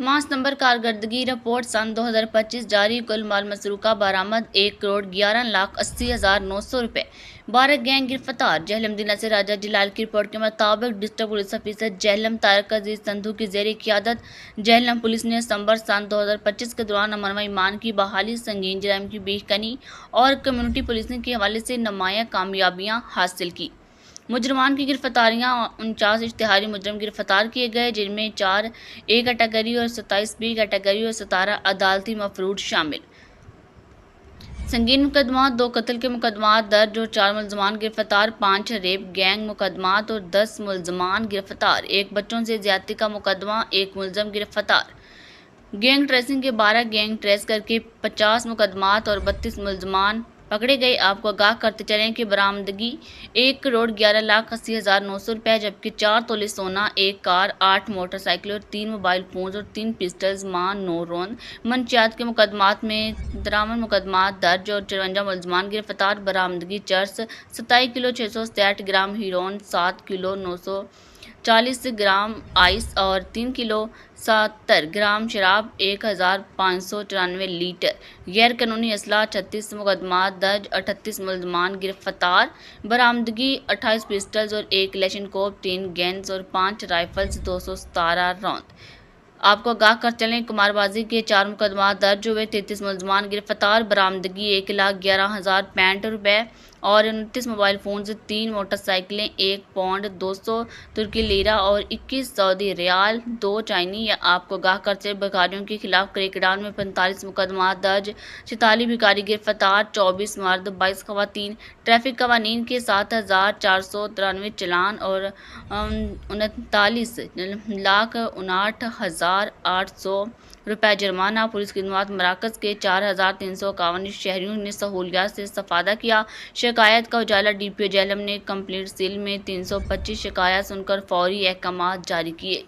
Mass number कारकर्दगी report सन 2025 जारी। कुल माल मसरूका बरामद 1,11,80,900 रुपये। 12 गैंग गिरफ्तार। जहलम जिला से राजा जिलाल की रिपोर्ट के मुताबिक district police officer Jhelum Tariq Aziz Sandhu की जेर क़यादत जहलम पुलिस ने दिसंबर सन 2025 के दौरान अमन व ईमान की बहाली, संगीन जराइम की बेहकनी और कम्युनिटी पुलिसिंग के हवाले से नुमायां कामयाबियां हासिल की। मुजरमान की गिरफ्तारियां 49 इश्तिहारी मुजरम गिरफ्तार किए गए, जिनमें 4 ए कैटेगरी और 27 बी कैटेगरी और 17 अदालती मफरूद शामिल। संगीन मुकदमात 2 कत्ल के मुकदमात दर्ज और 4 मुलजमान गिरफ्तार। 5 रेप गैंग मुकदमात और 10 मुलजमान गिरफ्तार। 1 बच्चों से ज्यादती का मुकदमा, 1 मुलजम गिरफ्तार। गैंग ट्रेसिंग के 12 गैंग ट्रेस करके 50 मुकदमात और 32 मुलजमान पकड़े गए। आपको आगाह करते चलें कि बरामदगी 1,11,80,900 रुपये, जबकि 4 तोले सोना, 1 कार, 8 मोटरसाइकिल और 3 मोबाइल फोन और 3 पिस्टल्स मां 9 रौंद। मंशियात के मुकदमात में 53 मुकदमात दर्ज और 54 मुलजमान गिरफ्तार। बरामदगी चर्स 27 किलो 667 ग्राम हीरोइन, 7 किलो 940 ग्राम आइस और 3 किलो 70 ग्राम शराब, 1,594 लीटर गैर कानूनी असला। 36 मुकदमात दर्ज, 38 मुलजमान गिरफ्तार। बरामदगी 28 पिस्टल्स और 1 क्लैशिनकोव, 3 गन्स और 5 राइफल्स, 217 रौंद। आपको आगाह कर चलें, कुमारबाजी के 4 मुकदमात दर्ज हुए, 33 मुलजमान गिरफ्तार। बरामदगी 1,11,065 रुपये और 29 मोबाइल फोन, 3 मोटरसाइकिलें, 1 पौंड 200 तुर्की लीरा और 21 सऊदी रियाल, 2 चाइनी। या आपको आगाह कर चलें, भिखारियों के खिलाफ क्रैकडाउन में 45 मुकदमात दर्ज, 46 भिखारी गिरफ्तार, 24 मर्द, 22 खवातीन। ट्रैफिक कवानीन के 7,493 चालान और 39,59,800 रुपये जुर्माना। पुलिस खिदमत मराकज़ के 4,351 शहरियों ने सहूलियात से इस्तेफादा किया। शिकायत का उजाला। DPO जहलम ने कंप्लेंट सेल में 325 शिकायत सुनकर फौरी अहकामात जारी किए।